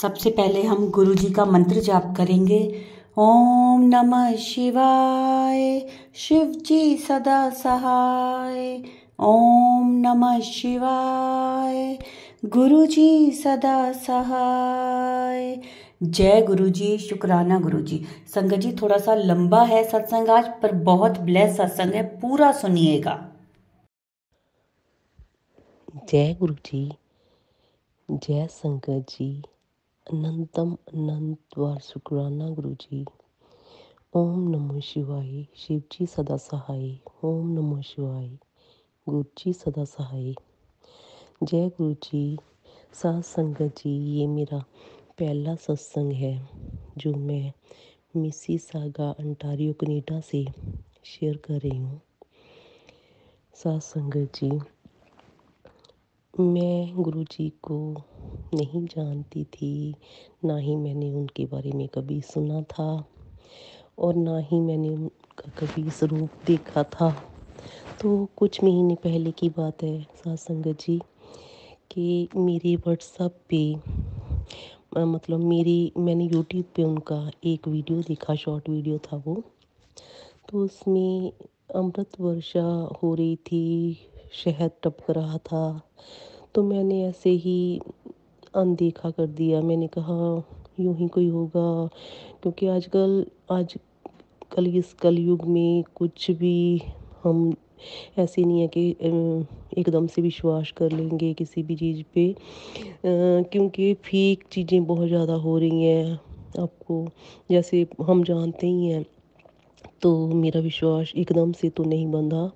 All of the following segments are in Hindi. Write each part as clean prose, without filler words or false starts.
सबसे पहले हम गुरु जी का मंत्र जाप करेंगे। ओम नमः शिवाय, शिव जी सदा सहाय। ओम नमः शिवाय, गुरु जी सदा सहाय। जय गुरु जी, शुक्राना गुरु जी। संगत जी, थोड़ा सा लंबा है सत्संग आज, पर बहुत ब्लेस सत्संग है, पूरा सुनिएगा। जय गुरु जी, जय संगत जी, अनंतम अनंत बार शुक्राना गुरु जी। ओम नमो शिवाय, शिव जी सदा सहाय। ओम नमो शिवाय, गुरु जी सदा सहाय। जय गुरु जी। साथ संगत जी, ये मेरा पहला सत्संग है जो मैं मिसिसागा अंटारियो कनाडा से शेयर कर रही हूँ। साथ संगत जी, मैं गुरुजी को नहीं जानती थी, ना ही मैंने उनके बारे में कभी सुना था और ना ही मैंने उनका कभी स्वरूप देखा था। तो कुछ महीने पहले की बात है साथ संगत जी कि मेरे व्हाट्सएप पे मतलब मैंने यूट्यूब पे उनका एक वीडियो देखा, शॉर्ट वीडियो था वो। तो उसमें अमृत वर्षा हो रही थी, शहद टपक रहा था। तो मैंने ऐसे ही अनदेखा कर दिया। मैंने कहा यूं ही कोई होगा, क्योंकि आजकल इस कलयुग में कुछ भी हम ऐसे नहीं है कि एकदम से विश्वास कर लेंगे किसी भी चीज़ पे, क्योंकि फेक चीज़ें बहुत ज़्यादा हो रही हैं। आपको जैसे हम जानते ही हैं, तो मेरा विश्वास एकदम से तो नहीं बंधा।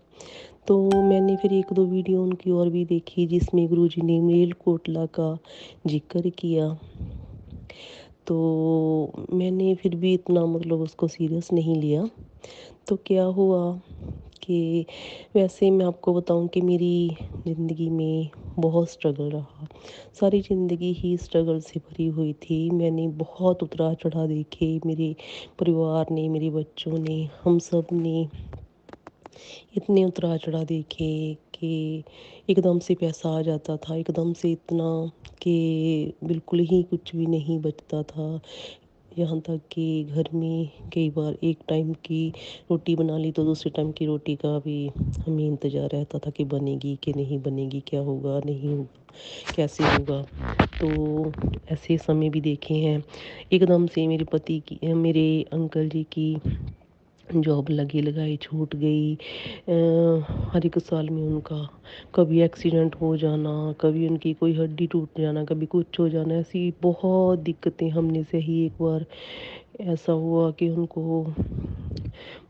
तो मैंने फिर एक दो वीडियो उनकी और भी देखी जिसमें गुरुजी ने मेलकोटला का जिक्र किया। तो मैंने फिर भी इतना मतलब उसको सीरियस नहीं लिया। तो क्या हुआ कि वैसे मैं आपको बताऊं कि मेरी ज़िंदगी में बहुत स्ट्रगल रहा। सारी ज़िंदगी ही स्ट्रगल से भरी हुई थी। मैंने बहुत उतराव चढ़ाव देखे, मेरे परिवार ने, मेरे बच्चों ने, हम सब ने इतने उतराव चढ़ाव देखे कि एकदम से पैसा आ जाता था, एकदम से इतना कि बिल्कुल ही कुछ भी नहीं बचता था। यहाँ तक कि घर में कई बार एक टाइम की रोटी बना ली तो दूसरे टाइम की रोटी का भी हमें इंतज़ार रहता था कि बनेगी कि नहीं बनेगी, क्या होगा नहीं होगा, कैसे होगा। तो ऐसे समय भी देखे हैं। एकदम से मेरे अंकल जी की जॉब लगी लगाई छूट गई। हर एक साल में उनका कभी एक्सीडेंट हो जाना, कभी उनकी कोई हड्डी टूट जाना, कभी कुछ हो जाना, ऐसी बहुत दिक्कतें हमने से ही। एक बार ऐसा हुआ कि उनको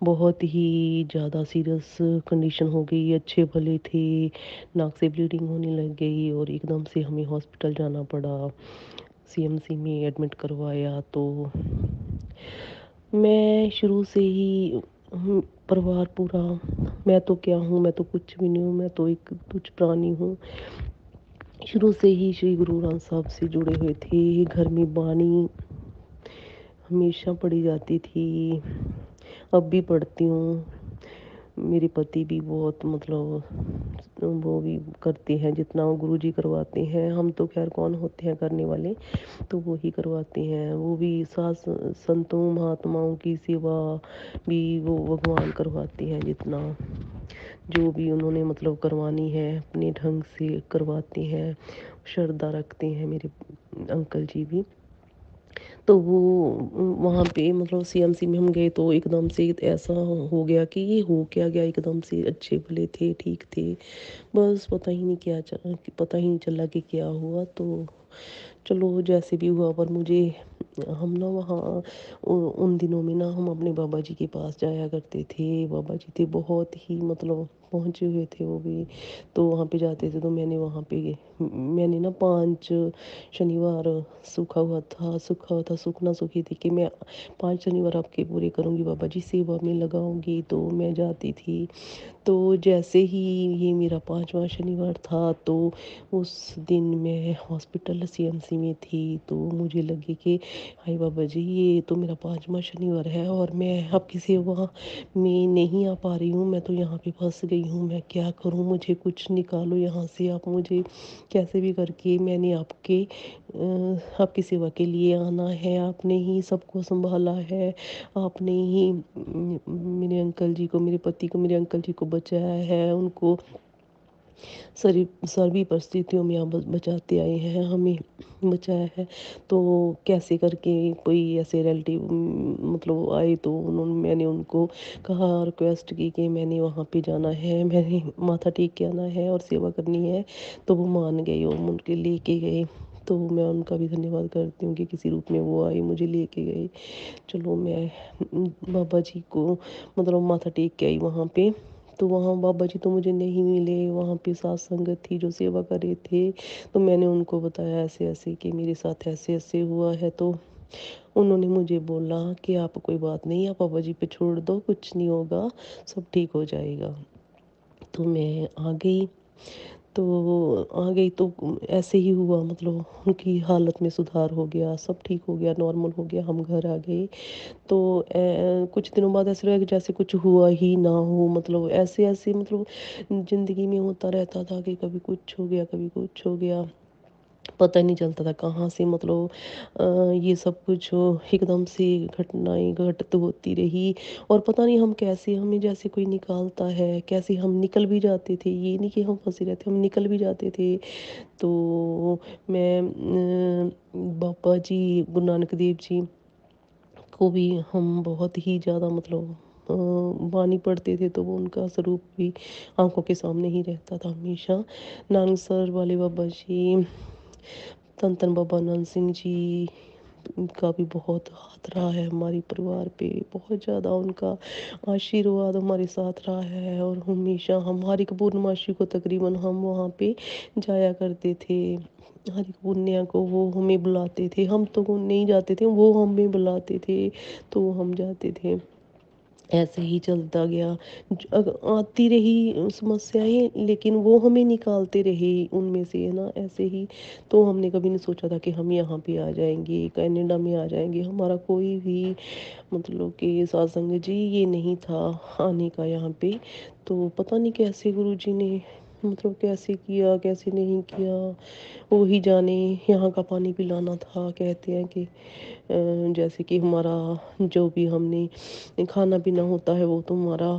बहुत ही ज़्यादा सीरियस कंडीशन हो गई। अच्छे भले थे, नाक से ब्लीडिंग होने लग गई और एकदम से हमें हॉस्पिटल जाना पड़ा, सीएमसी में एडमिट करवाया। तो मैं शुरू से ही परिवार पूरा, मैं तो क्या हूँ, मैं तो कुछ भी नहीं हूँ, मैं तो एक तुच्छ प्राणी हूँ। शुरू से ही श्री गुरु ग्रंथ साहब से जुड़े हुए थे। घर में बानी हमेशा पढ़ी जाती थी, अब भी पढ़ती हूँ। मेरे पति भी बहुत मतलब वो भी करते हैं, जितना वो गुरु जी करवाते हैं। हम तो खैर कौन होते हैं करने वाले, तो वो ही करवाते हैं। वो भी सास संतों महात्माओं की सेवा भी वो भगवान करवाते हैं। जितना जो भी उन्होंने मतलब करवानी है अपने ढंग से करवाते हैं, श्रद्धा रखते हैं मेरे अंकल जी भी। तो वो वहाँ पे मतलब सीएमसी में हम गए तो एकदम से ऐसा हो गया कि ये हो क्या गया। एकदम से अच्छे भले थे, ठीक थे, बस पता ही नहीं चला कि क्या हुआ। तो चलो जैसे भी हुआ, पर मुझे हम ना वहाँ उन दिनों में ना हम अपने बाबा जी के पास जाया करते थे। बाबा जी थे बहुत ही मतलब पहुँचे हुए थे वो भी। तो वहाँ पे जाते थे तो मैंने ना 5 शनिवार सूखना सूखी थी कि मैं 5 शनिवार आपके पूरे करूँगी बाबा जी, सेवा में लगाऊंगी। तो मैं जाती थी। तो जैसे ही ये मेरा 5वां शनिवार था, तो उस दिन मैं हॉस्पिटल सीएमसी में थी। तो मुझे लगे कि हाय बाबा जी, ये तो मेरा 5वां शनिवार है और मैं आपकी सेवा में नहीं आ पा रही हूँ, मैं तो यहाँ पे फंस गई गई हूँ, मैं क्या करूँ, मुझे कुछ निकालो यहाँ से, आप मुझे कैसे भी करके, मैंने आपकी सेवा के लिए आना है, आपने ही सबको संभाला है, आपने ही मेरे अंकल जी को, मेरे पति को, मेरे अंकल जी को बचाया है, उनको सभी परिस्थितियों में आप बचाते आए हैं, हमें बचाया है। तो कैसे करके कोई ऐसे रिलेटिव मतलब आए तो मैंने उनको कहा, रिक्वेस्ट की कि मैंने वहाँ पे जाना है, मैंने माथा टेक के आना है और सेवा करनी है। तो वो मान गए और मुझे लेके गए। तो मैं उनका भी धन्यवाद करती हूँ कि किसी रूप में वो आए, मुझे लेके गए। चलो मैं बाबा जी को मतलब माथा टेक के आई वहाँ पे। तो वहाँ बाबा जी तो मुझे नहीं मिले, वहाँ पे सात संगत थी जो सेवा कर रहे थे। तो मैंने उनको बताया ऐसे ऐसे कि मेरे साथ ऐसे ऐसे हुआ है। तो उन्होंने मुझे बोला कि आप कोई बात नहीं, आप बाबा जी पे छोड़ दो, कुछ नहीं होगा, सब ठीक हो जाएगा। तो मैं आ गई। तो आ गई तो ऐसे ही हुआ, मतलब उनकी हालत में सुधार हो गया, सब ठीक हो गया, नॉर्मल हो गया, हम घर आ गए। तो कुछ दिनों बाद ऐसे लगा कि जैसे कुछ हुआ ही ना हो, मतलब ऐसे ऐसे मतलब ज़िंदगी में होता रहता था कि कभी कुछ हो गया, कभी कुछ हो गया, पता ही नहीं चलता था कहाँ से मतलब ये सब कुछ एकदम से घटनाएं घटित होती रही। और पता नहीं हम कैसे, हमें जैसे कोई निकालता है, कैसे हम निकल भी जाते थे, ये नहीं कि हम फंसे रहते, हम निकल भी जाते थे। तो मैं बाबा जी गुरु नानक देव जी को भी हम बहुत ही ज़्यादा मतलब बानी पढ़ते थे, तो वो उनका स्वरूप भी आंखों के सामने ही रहता था हमेशा। नानकसर वाले बाबा जी, धन धन बाबा नंद सिंह जी का भी बहुत हाथ रहा है हमारे परिवार पे, बहुत ज़्यादा उनका आशीर्वाद हमारे साथ रहा है। और हमेशा हम हर एक पूर्णमासी को तकरीबन हम वहाँ पे जाया करते थे। हर एक पुण्य को वो हमें बुलाते थे, हम तो वो नहीं जाते थे, वो हमें बुलाते थे तो हम जाते थे। ऐसे ही चलता गया। आती रही समस्याएं, लेकिन वो हमें निकालते रहे उनमें से, है ना, ऐसे ही। तो हमने कभी नहीं सोचा था कि हम यहाँ पे आ जाएंगे, कनाडा में आ जाएंगे, हमारा कोई भी मतलब कि सत्संग जी ये नहीं था आने का यहाँ पे। तो पता नहीं कैसे गुरु जी ने मतलब कैसे किया, कैसे नहीं किया, वो ही जाने। यहाँ का पानी पिलाना था, कहते हैं कि जैसे कि हमारा जो भी हमने खाना पीना होता है वो तो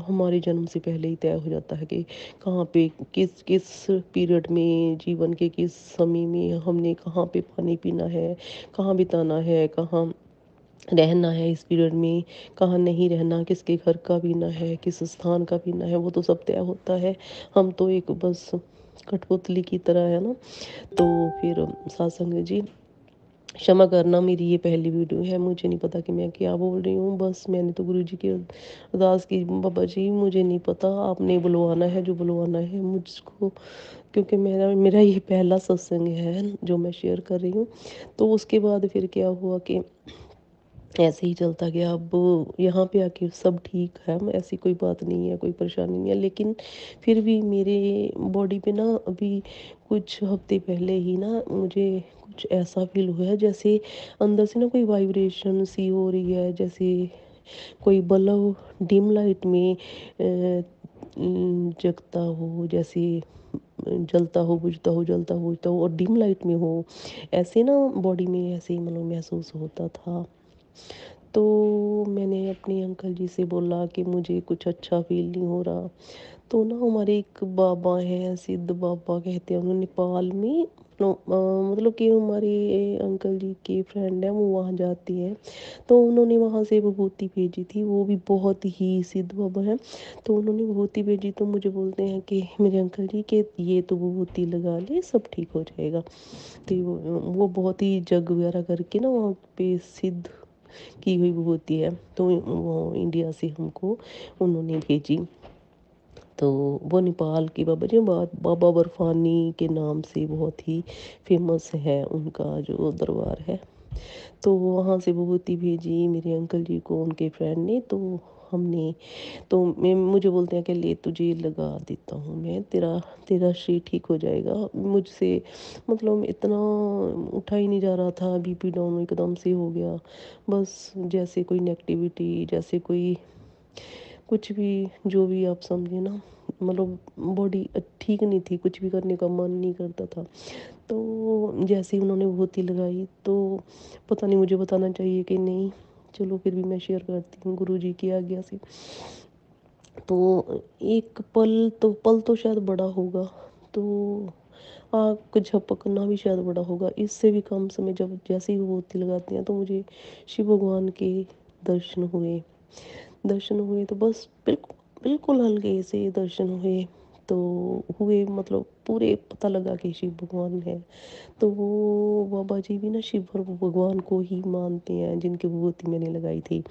हमारे जन्म से पहले ही तय हो जाता है कि कहाँ पे किस किस पीरियड में, जीवन के किस समय में हमने कहाँ पे पानी पीना है, कहाँ बिताना है, कहाँ रहना है इस पीरियड में, कहाँ नहीं रहना, किसके घर का पीना है, किस स्थान का पीना है, वो तो सब तय होता है। हम तो एक बस कठपुतली की तरह है ना। तो फिर सत्संग जी क्षमा करना, मेरी ये पहली वीडियो है, मुझे नहीं पता कि मैं क्या बोल रही हूँ। बस मैंने तो गुरु जी की अरदास की, बाबा जी मुझे नहीं पता, आपने बुलवाना है जो बुलवाना है मुझको, क्योंकि मेरा मेरा ये पहला सत्संग है जो मैं शेयर कर रही हूँ। तो उसके बाद फिर क्या हुआ कि ऐसे ही चलता गया। अब यहाँ पे आके सब ठीक है, ऐसी कोई बात नहीं है, कोई परेशानी नहीं है। लेकिन फिर भी मेरे बॉडी पे ना अभी कुछ हफ्ते पहले ही ना मुझे कुछ ऐसा फील हुआ है जैसे अंदर से ना कोई वाइब्रेशन सी हो रही है, जैसे कोई बल्ब डिम लाइट में जगता हो, जैसे जलता हो बुझता हो, जलता हो बुझता हो, और डिम लाइट में हो, ऐसे ना बॉडी में ऐसे ही मतलब महसूस होता था। तो मैंने अपने अंकल जी से बोला कि मुझे कुछ अच्छा फील नहीं हो रहा। तो ना हमारे एक बाबा हैं, सिद्ध बाबा कहते हैं उन्हें, नेपाल में मतलब कि हमारे अंकल जी के फ्रेंड हैं, वो वहाँ जाती हैं। तो उन्होंने वहाँ से विभूति भेजी थी, वो भी बहुत ही सिद्ध बाबा हैं। तो उन्होंने विभूति भेजी तो मुझे बोलते हैं कि मेरे अंकल जी के ये तो विभूति लगा ले, सब ठीक हो जाएगा। तो वो बहुत ही जग वगैरह करके ना वहाँ पे सिद्ध की हुई विभूति है। तो वो इंडिया से हमको उन्होंने भेजी। तो वो नेपाल की बाबा जी बाबा बर्फानी के नाम से बहुत ही फेमस है उनका जो दरबार है। तो वहाँ से विभूति भेजी मेरे अंकल जी को उनके फ्रेंड ने। तो हमने तो मैं मुझे बोलते हैं कि ले तुझे लगा देता हूँ मैं, तेरा तेरा शरीर ठीक हो जाएगा। मुझसे मतलब इतना उठा ही नहीं जा रहा था, बीपी डाउन एकदम से हो गया। बस जैसे कोई नेगेटिविटी, जैसे कोई कुछ भी जो भी आप समझे ना, मतलब बॉडी ठीक नहीं थी, कुछ भी करने का मन नहीं करता था। तो जैसे ही उन्होंने विभूति लगाई तो पता नहीं मुझे बताना चाहिए कि नहीं, चलो फिर भी मैं शेयर करती हूँ गुरुजी की आज्ञा से। तो एक पल तो शायद बड़ा होगा, तो आग झपकना भी शायद बड़ा होगा। इससे भी कम समय जब जैसे ही विभूति लगाते हैं तो मुझे शिव भगवान के दर्शन हुए तो बस बिल्कुल बिल्कुल हल्के से दर्शन हुए। तो हुए मतलब पूरे पता लगा कि शिव भगवान है। तो वो बाबा जी भी ना शिव भगवान को ही मानते हैं जिनकी विभूति मैंने लगाई थी।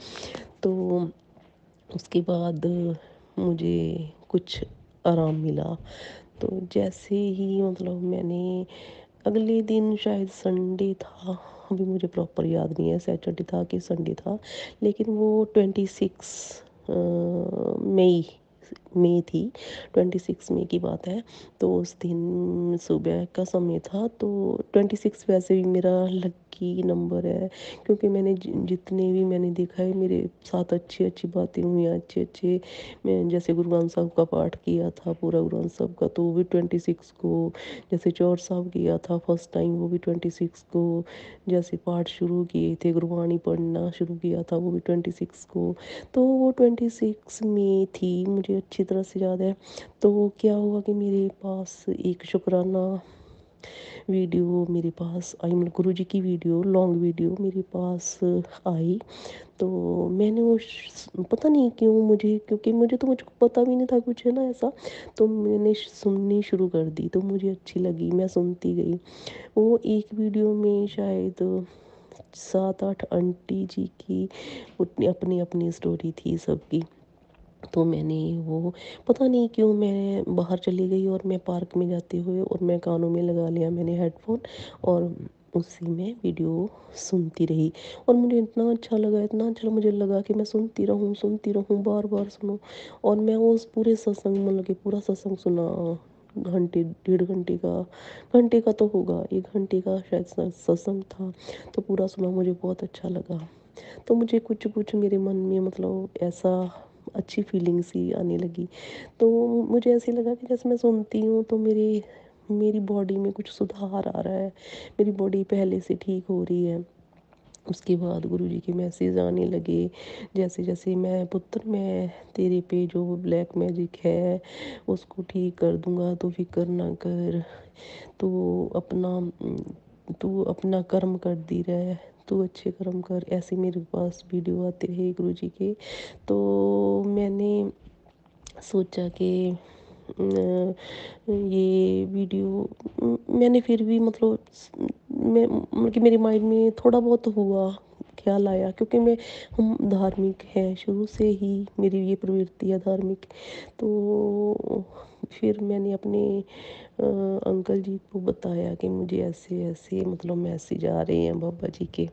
तो उसके बाद मुझे कुछ आराम मिला। तो जैसे ही मतलब मैंने अगले दिन, शायद संडे था, अभी मुझे प्रॉपर याद नहीं है सैटरडे था कि संडे था, लेकिन वो 26 मई मई थी, 26 मई की बात है। तो उस दिन सुबह का समय था। तो 26 वैसे भी मेरा लकी नंबर है, क्योंकि मैंने जितने भी मैंने देखा है मेरे साथ अच्छी अच्छी बातें हुई हैं, अच्छे अच्छे। मैं जैसे गुरु ग्रंथ साहब का पाठ किया था, पूरा गुरु ग्रंथ साहब का, तो वो भी 26 को। जैसे चौर साहब किया था फर्स्ट टाइम, वो भी 26 को। जैसे पाठ शुरू किए थे, गुरबाणी पढ़ना शुरू किया था, वो भी 26 को। तो वो 26 में थी, मुझे अच्छी तरह से याद है। तो क्या हुआ कि मेरे पास एक शुक्राना वीडियो मेरे पास आई, मतलब गुरु जी की वीडियो, लॉन्ग वीडियो मेरे पास आई। तो मैंने वो पता नहीं क्यों मुझे, क्योंकि मुझको पता भी नहीं था कुछ है ना ऐसा। तो मैंने सुननी शुरू कर दी, तो मुझे अच्छी लगी, मैं सुनती गई। वो एक वीडियो में शायद 7-8 आंटी जी की उतनी अपनी अपनी स्टोरी थी सबकी। तो मैंने वो पता नहीं क्यों मैं बाहर चली गई, और मैं पार्क में जाते हुए और मैं कानों में लगा लिया मैंने हेडफोन, और उसी में वीडियो सुनती रही। और मुझे इतना अच्छा लगा, इतना अच्छा मुझे लगा कि मैं सुनती रहूं, बार बार सुनो। और मैं उस पूरे सत्संग, मतलब कि पूरा सत्संग सुना, घंटे 1.5 घंटे का, घंटे का तो होगा, 1 घंटे का शायद सत्संग था। तो पूरा सुना, मुझे बहुत अच्छा लगा। तो मुझे कुछ कुछ मेरे मन में मतलब ऐसा अच्छी फीलिंग सी आने लगी। तो मुझे ऐसे लगा कि जैसे मैं सुनती हूँ तो मेरी मेरी बॉडी में कुछ सुधार आ रहा है, मेरी बॉडी पहले से ठीक हो रही है। उसके बाद गुरुजी के मैसेज आने लगे, जैसे जैसे मैं तेरे पे जो ब्लैक मैजिक है उसको ठीक कर दूंगा, तो फिक्र ना कर। तू अपना तू अपना कर्म कर दी रहे, तू अच्छे कर्म कर, ऐसे मेरे पास वीडियो आते रहे गुरुजी के। तो मैंने सोचा कि ये वीडियो मैंने फिर भी मतलब मैं मतलब कि मेरे माइंड में थोड़ा बहुत हुआ, ख्याल आया, क्योंकि हम धार्मिक हैं, शुरू से ही मेरी ये प्रवृत्ति है धार्मिक। तो फिर मैंने अपने अंकल जी को बताया कि मुझे ऐसे ऐसे मतलब मैसेज आ रहे हैं बाबा जी के।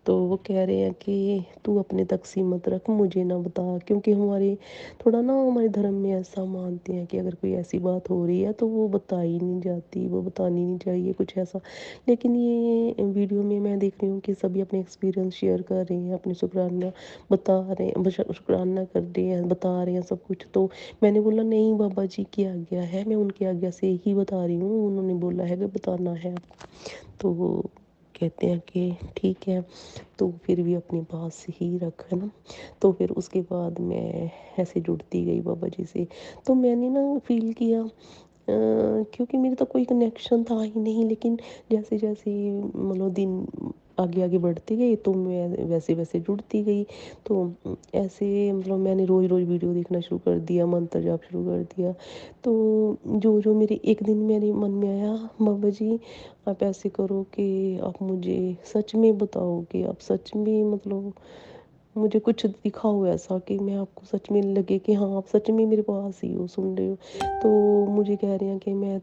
तो वो कह रहे हैं कि तू अपने तक सीमित रख, मुझे ना बता, क्योंकि हमारे थोड़ा ना हमारे धर्म में ऐसा मानते हैं कि अगर कोई ऐसी बात हो रही है तो वो बताई नहीं जाती, वो बतानी नहीं चाहिए, कुछ ऐसा। लेकिन ये वीडियो में मैं देख रही हूँ कि सभी अपने एक्सपीरियंस शेयर कर रहे हैं, अपने शुक्राना बता रहे हैं, शुक्राना कर रहे हैं, बता रहे हैं सब कुछ। तो मैंने बोला नहीं, बाबा जी की आज्ञा है, मैं उनकी आज्ञा से ही बता रही हूँ, उन्होंने बोला है कि बताना है आपको। तो वो कहते हैं कि ठीक है, तो फिर भी अपने पास ही रख, है ना। तो फिर उसके बाद मैं ऐसे जुड़ती गई बाबा जी से। तो मैंने ना फील किया, क्योंकि मेरे तो कोई कनेक्शन था ही नहीं, लेकिन जैसे जैसे मतलब दिन आगे आगे बढ़ती गई तो मैं वैसे वैसे जुड़ती गई। तो ऐसे मतलब मैंने रोज़ रोज़ वीडियो देखना शुरू कर दिया, मंत्र जाप शुरू कर दिया। तो जो जो मेरे एक दिन मेरे मन में आया, बाबा जी आप ऐसे करो कि आप मुझे सच में बताओ कि आप सच में मतलब मुझे कुछ दिखाओ ऐसा कि मैं आपको सच में लगे कि हाँ आप सच में मेरे पास ही हो, सुन रहे हो। तो मुझे कह रहे हैं कि मैं,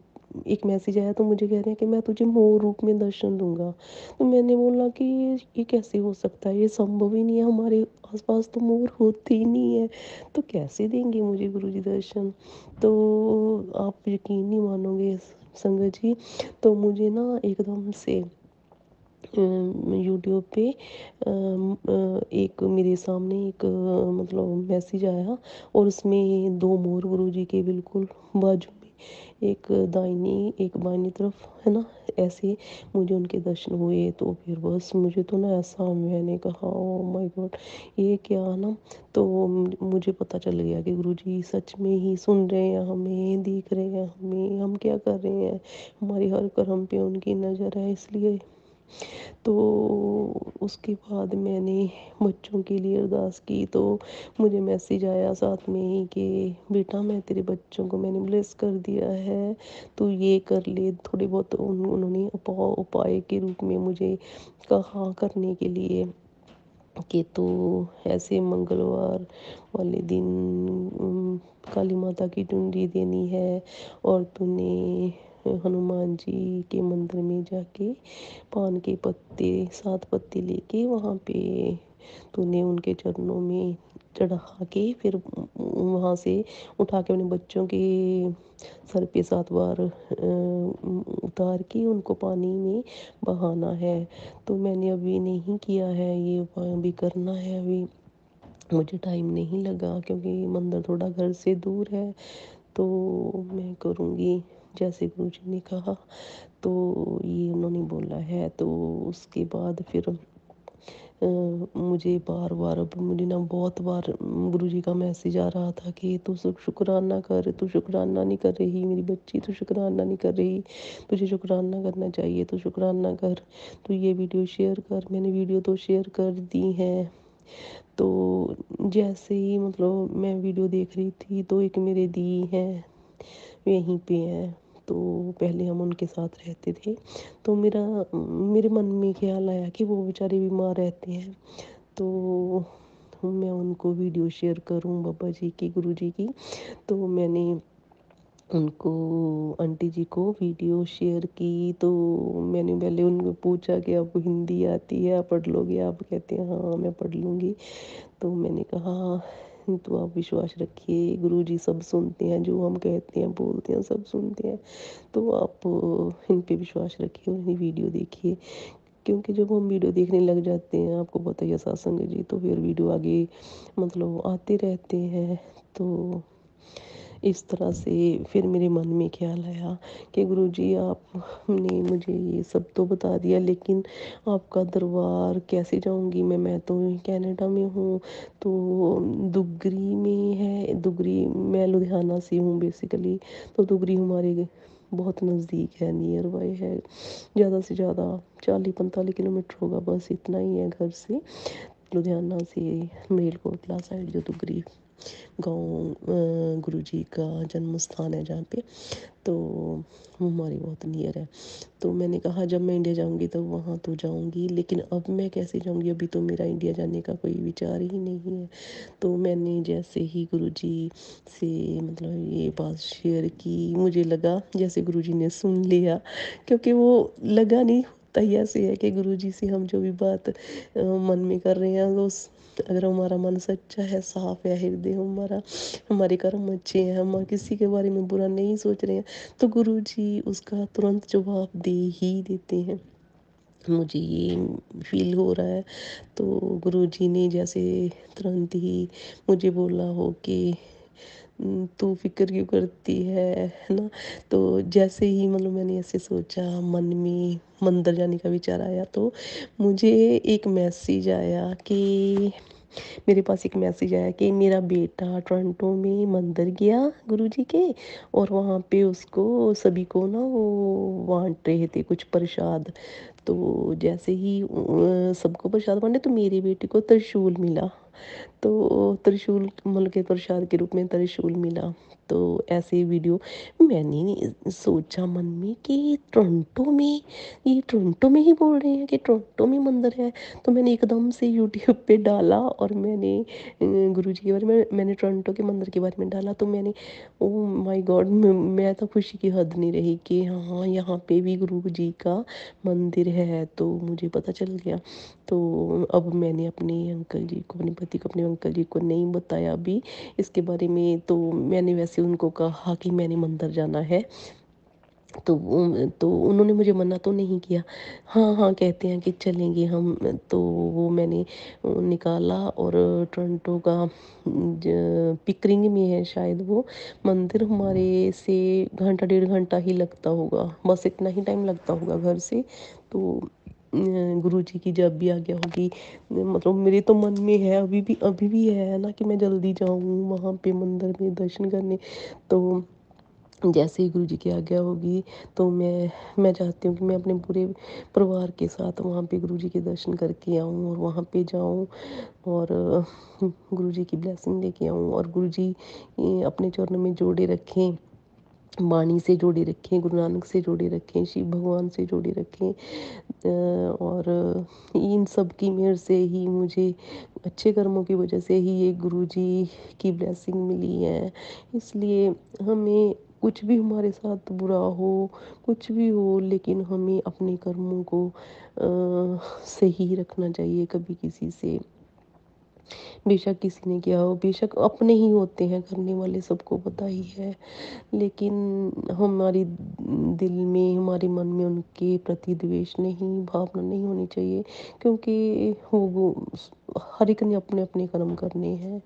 एक मैसेज आया तो मुझे कह रहे हैं कि मैं तुझे मोर रूप में दर्शन दूंगा। तो मैंने बोला कि ये कैसे हो सकता है, ये संभव ही नहीं है, हमारे आसपास तो मोर होते ही नहीं है, तो कैसे देंगे मुझे गुरुजी दर्शन। तो आप यकीन नहीं मानोगे संगत जी, तो मुझे ना एकदम से यूट्यूब पे एक मेरे सामने एक मतलब मैसेज आया, और उसमें दो मोर गुरुजी के बिल्कुल बाजू में, एक दाहिनी एक बाईं तरफ, है ना, ऐसे मुझे उनके दर्शन हुए। तो फिर बस मुझे तो ना ऐसा, मैंने कहा ओ माय गॉड, ये क्या ना। तो मुझे पता चल गया कि गुरुजी सच में ही सुन रहे हैं हमें, देख रहे हैं हमें, हम क्या कर रहे हैं, हमारी हर कर्म पे उनकी नज़र है। इसलिए तो उसके बाद मैंने बच्चों के लिए अरदास की, तो मुझे मैसेज आया साथ में ही कि बेटा मैं तेरे बच्चों को मैंने ब्लेस कर दिया है, तो ये कर ले। थोड़े बहुत उन्होंने उपाय के रूप में मुझे कहा करने के लिए कि तो ऐसे मंगलवार वाले दिन काली माता की चुनरी देनी है, और तूने हनुमान जी के मंदिर में जाके पान के पत्ते 7 पत्ते लेके वहाँ पे तूने उनके चरणों में चढ़ा के फिर वहाँ से उठा के अपने बच्चों के सर पे 7 बार उतार के उनको पानी में बहाना है। तो मैंने अभी नहीं किया है, ये उपाय अभी करना है। अभी मुझे टाइम नहीं लगा क्योंकि मंदिर थोड़ा घर से दूर है, तो मैं करूँगी जैसे गुरुजी ने कहा। तो ये उन्होंने बोला है। तो उसके बाद फिर मुझे बार बार, अब मुझे ना बहुत बार गुरुजी का मैसेज आ रहा था कि तू सब शुक्राना कर, तू शुक्राना नहीं कर रही मेरी बच्ची, तू शुक्राना नहीं कर रही, तुझे शुक्राना करना चाहिए, तू शुक्राना कर, तू ये वीडियो शेयर कर। मैंने वीडियो तो शेयर कर दी है। तो जैसे ही मतलब मैं वीडियो देख रही थी तो एक मेरे दी हैं यहीं पे है, तो पहले हम उनके साथ रहते थे। तो मेरे मन में ख्याल आया कि वो बेचारे बीमार रहते हैं, तो मैं उनको वीडियो शेयर करूं बाबा जी की, गुरु जी की। तो मैंने उनको, आंटी जी को वीडियो शेयर की। तो मैंने पहले उनको पूछा कि आपको हिंदी आती है, आप पढ़ लोगे? आप कहते हैं हाँ मैं पढ़ लूँगी। तो मैंने कहा तो आप विश्वास रखिए, गुरुजी सब सुनते हैं, जो हम कहते हैं बोलते हैं सब सुनते हैं। तो आप इन पे विश्वास रखिए, उन्हें वीडियो देखिए, क्योंकि जब हम वीडियो देखने लग जाते हैं, आपको पता ही है सत्संग जी, तो फिर वीडियो आगे मतलब आते रहते हैं। तो इस तरह से फिर मेरे मन में ख्याल आया कि गुरुजी आपने मुझे ये सब तो बता दिया, लेकिन आपका दरबार कैसे जाऊंगी मैं तो कनाडा में हूँ। तो दुगरी में है, दुगरी, मैं लुधियाना से हूँ बेसिकली। तो दुगरी हमारे बहुत नज़दीक है, नियर बाय है, ज़्यादा से ज़्यादा 40-45 किलोमीटर होगा, बस इतना ही है घर से। लुधियाना से मेलकोटला साइड जो दुगरी गाँव गुरुजी का जन्म स्थान है जहाँ पे, तो हमारी बहुत नियर है। तो मैंने कहा जब मैं इंडिया जाऊंगी तो वहाँ तो जाऊंगी, लेकिन अब मैं कैसे जाऊंगी, अभी तो मेरा इंडिया जाने का कोई विचार ही नहीं है। तो मैंने जैसे ही गुरुजी से मतलब ये बात शेयर की, मुझे लगा जैसे गुरुजी ने सुन लिया, क्योंकि वो लगा नहीं होता ही ऐसे है कि गुरुजी से हम जो भी बात मन में कर रहे हैं, तो अगर हमारा मन सच्चा है, साफ है हृदय हमारा, हमारे कर्म अच्छे हैं, हम किसी के बारे में बुरा नहीं सोच रहे हैं, तो गुरुजी उसका तुरंत जवाब दे ही देते हैं। मुझे ये फील हो रहा है। तो गुरुजी ने जैसे तुरंत ही मुझे बोला हो कि तू फिक्र क्यों करती है ना। तो जैसे ही मतलब मैंने ऐसे सोचा, मन में मंदिर जाने का विचार आया, तो मुझे एक मैसेज आया कि मेरे पास एक मैसेज आया कि मेरा बेटा टोरंटो में मंदिर गया गुरुजी के, और वहाँ पे उसको सभी को ना वो बांट रहे थे कुछ प्रसाद। तो जैसे ही सबको प्रसाद बांटे तो मेरे बेटे को त्रिशूल मिला। तो त्रिशूल मतलब के प्रसाद के रूप में त्रिशूल मिला। तो ऐसे वीडियो मैंने सोचा मन में कि टोरंटो में, ये टोरंटो में ही बोल रहे हैं कि टोरंटो में मंदिर है। तो मैंने एकदम से यूट्यूब पे डाला, और मैंने गुरुजी के बारे में, मैंने टोरंटो के मंदिर के बारे में डाला। तो मैंने ओ माय गॉड, मैं तो खुशी की हद नहीं रही कि हाँ यहाँ पे भी गुरु जी का मंदिर है। तो मुझे पता चल गया। तो अब मैंने अपने अंकल जी को, अपने पति को, अपने अंकल जी को नहीं बताया अभी इसके बारे में। तो मैंने वैसे उनको कहा कि मैंने मंदिर जाना है, तो उन्होंने मुझे मना तो नहीं किया। हाँ, हाँ कहते हैं कि चलेंगे हम। तो वो मैंने निकाला और टोरंटो का पिकरिंग में है शायद वो मंदिर, हमारे से घंटा डेढ़ घंटा ही लगता होगा, बस इतना ही टाइम लगता होगा घर से। तो गुरुजी की जब भी आज्ञा होगी, मतलब मेरे तो मन में है, अभी भी है ना कि मैं जल्दी जाऊँ वहाँ पे मंदिर में दर्शन करने। तो जैसे ही गुरु जी की आज्ञा होगी तो मैं चाहती हूँ कि मैं अपने पूरे परिवार के साथ वहाँ पे गुरु जी के दर्शन करके आऊँ और वहाँ पे जाऊँ और गुरु जी की ब्लेसिंग लेके आऊँ और गुरु जी अपने चरणों में जोड़े रखें, वाणी से जोड़े रखें, गुरु नानक से जोड़े रखें, शिव भगवान से जोड़े रखें। और इन सब की मेहर से ही मुझे अच्छे कर्मों की वजह से ही ये गुरु जी की ब्लेसिंग मिली है। इसलिए हमें कुछ भी हमारे साथ बुरा हो, कुछ भी हो, लेकिन हमें अपने कर्मों को सही रखना चाहिए। कभी किसी से, बेशक किसी ने किया हो, बेशक अपने ही होते हैं करने वाले, सबको पता ही है, लेकिन हमारी दिल में, हमारे मन में उनके प्रति द्वेष नहीं, भावना नहीं होनी चाहिए। क्योंकि वो हर एक ने अपने अपने कर्म करने हैं,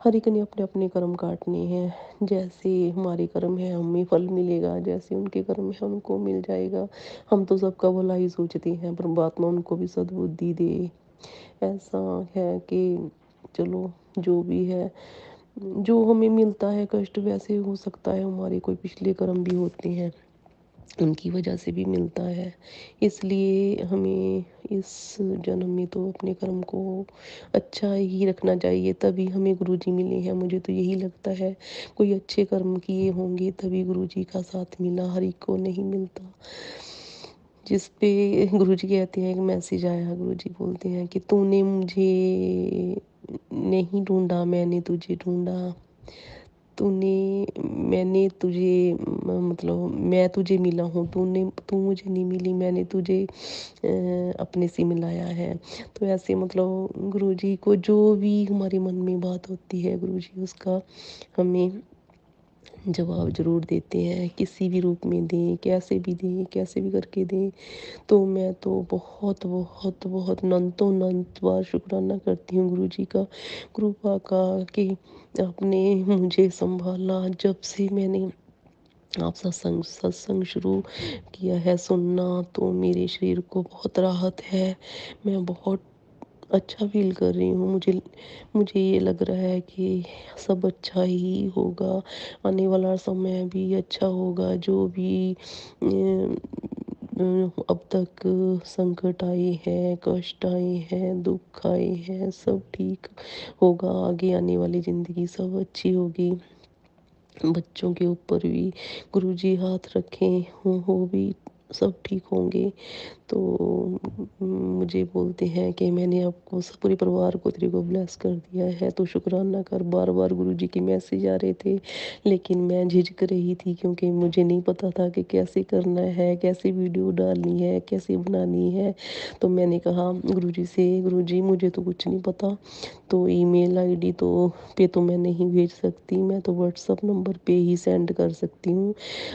हर एक ने अपने अपने कर्म काटने हैं। जैसे हमारे कर्म है हमें फल मिलेगा, जैसे उनके कर्म है उनको मिल जाएगा। हम तो सबका भला ही सोचते हैं, परमात्मा उनको भी सद्बुद्धि दे। ऐसा है कि चलो, जो भी है, जो हमें मिलता है कष्ट, वैसे हो सकता है हमारे कोई पिछले कर्म भी होते हैं, उनकी वजह से भी मिलता है। इसलिए हमें इस जन्म में तो अपने कर्म को अच्छा ही रखना चाहिए, तभी हमें गुरुजी मिले हैं। मुझे तो यही लगता है, कोई अच्छे कर्म किए होंगे तभी गुरुजी का साथ मिला, हर एक को नहीं मिलता। जिस पे गुरुजी कहते हैं, एक मैसेज आया, गुरुजी बोलते हैं कि तूने मुझे नहीं ढूंढा, मैंने तुझे ढूंढा। तूने मैंने तुझे मतलब मैं तुझे मिला हूँ, तू मुझे नहीं मिली, मैंने तुझे अपने से मिलाया है। तो ऐसे मतलब गुरुजी को जो भी हमारे मन में बात होती है, गुरुजी उसका हमें जवाब ज़रूर देते हैं, किसी भी रूप में दें, कैसे भी दें, कैसे भी करके दें। तो मैं तो बहुत बहुत बहुत अनंतों अनंत बार शुक्राना करती हूँ गुरुजी का, कृपा का, कि आपने मुझे संभाला। जब से मैंने आप सत्संग शुरू किया है सुनना, तो मेरे शरीर को बहुत राहत है। मैं बहुत अच्छा फील कर रही हूँ। मुझे मुझे ये लग रहा है कि सब अच्छा ही होगा, आने वाला समय भी अच्छा होगा। जो भी अब तक संकट आए हैं, कष्ट आए हैं, दुख आए हैं, सब ठीक होगा। आगे आने वाली ज़िंदगी सब अच्छी होगी। बच्चों के ऊपर भी गुरुजी हाथ रखें, हो भी सब ठीक होंगे। तो मुझे बोलते हैं कि मैंने आपको सब पूरे परिवार को तेरे को ब्लेस कर दिया है, तो शुक्राना कर। बार बार गुरुजी के मैसेज आ रहे थे, लेकिन मैं झिझक रही थी, क्योंकि मुझे नहीं पता था कि कैसे करना है, कैसे वीडियो डालनी है, कैसे बनानी है। तो मैंने कहा गुरुजी से, गुरुजी मुझे तो कुछ नहीं पता, तो ईमेल आईडी तो मैं नहीं भेज सकती, मैं तो व्हाट्सअप नंबर पे ही सेंड कर सकती हूँ।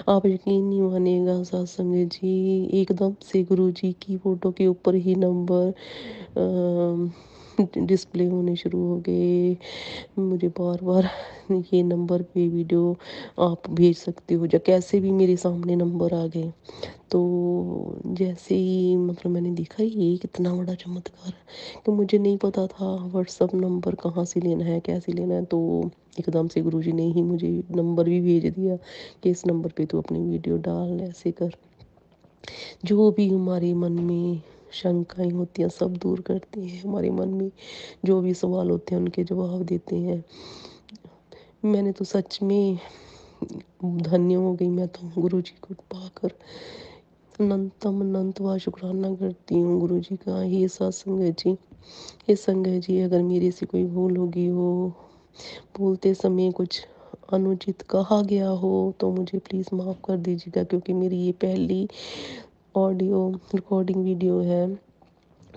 आप यकीन नहीं मानिएगा सत्संग जी, एकदम से गुरुजी की फ़ोटो के ऊपर ही नंबर डिस्प्ले होने शुरू हो गए। मुझे बार बार ये नंबर पे वीडियो आप भेज सकते हो, या कैसे भी मेरे सामने नंबर आ गए। तो जैसे ही मतलब मैंने देखा ये कितना बड़ा चमत्कार है, कि मुझे नहीं पता था व्हाट्सअप नंबर कहाँ से लेना है, कैसे लेना है। तो एकदम से गुरुजी ने ही मुझे नंबर भी भेज दिया कि इस नंबर पे तू अपनी वीडियो डाल, ऐसे कर। जो भी हमारे मन में शंकाएं होती हैं सब दूर करते हैं, हमारे मन में जो भी सवाल होते हैं उनके जवाब देते हैं। मैंने तो सच में धन्य हो गई, मैं तो गुरु जी को पाकर अनंतम अनंत बार शुक्राना करती हूँ गुरु जी का। ये सत्संग है जी, ये संग है जी। अगर मेरे से कोई भूल होगी हो, बोलते समय कुछ अनुचित कहा गया हो, तो मुझे प्लीज़ माफ़ कर दीजिएगा, क्योंकि मेरी ये पहली ऑडियो रिकॉर्डिंग वीडियो है।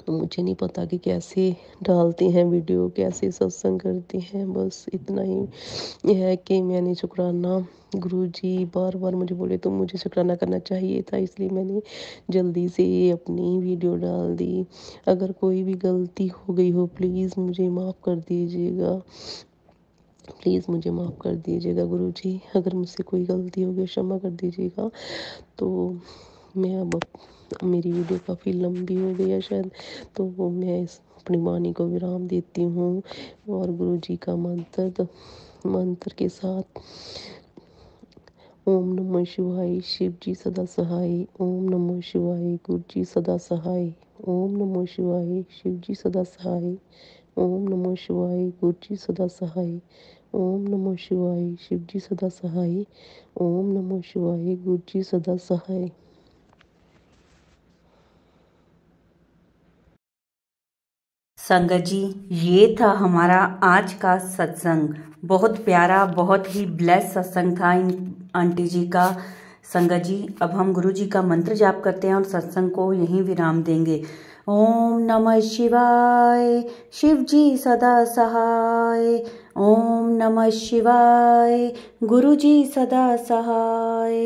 मुझे नहीं पता कि कैसे डालते हैं वीडियो, कैसे सत्संग करते हैं। बस इतना ही है कि मैंने शुक्राना, गुरुजी बार बार मुझे बोले तो मुझे शुक्राना करना चाहिए था, इसलिए मैंने जल्दी से अपनी वीडियो डाल दी। अगर कोई भी गलती हो गई हो प्लीज़ मुझे माफ़ कर दीजिएगा, प्लीज़ मुझे माफ़ कर दीजिएगा गुरुजी। अगर मुझसे कोई गलती हो गई क्षमा कर दीजिएगा। तो मैं अब मेरी वीडियो काफ़ी लंबी हो गई है शायद, तो मैं इस अपनी वाणी को विराम देती हूँ और गुरुजी का मंत्र के साथ ओम नमः शिवाय, शिव जी सदा सहाय। ओम नमः शिवाय, गुरु जी सदा सहाय। ओम नमः शिवाय, शिव जी सदा सहाय। ओम नमः शिवाय, गुरु जी सदा सहाय। ओम नमः शिवाय, शिव जी सदा सहाय। ओम नमः शिवाय, गुरु जी सदा सहाय। संगत जी, ये था हमारा आज का सत्संग। बहुत प्यारा, बहुत ही ब्लेस सत्संग था इन आंटी जी का। संगत जी, अब हम गुरु जी का मंत्र जाप करते हैं और सत्संग को यहीं विराम देंगे। ओम नमः शिवाय, शिव जी सदा सहाय। ओम नमः शिवाय, गुरु जी सदा सहाय।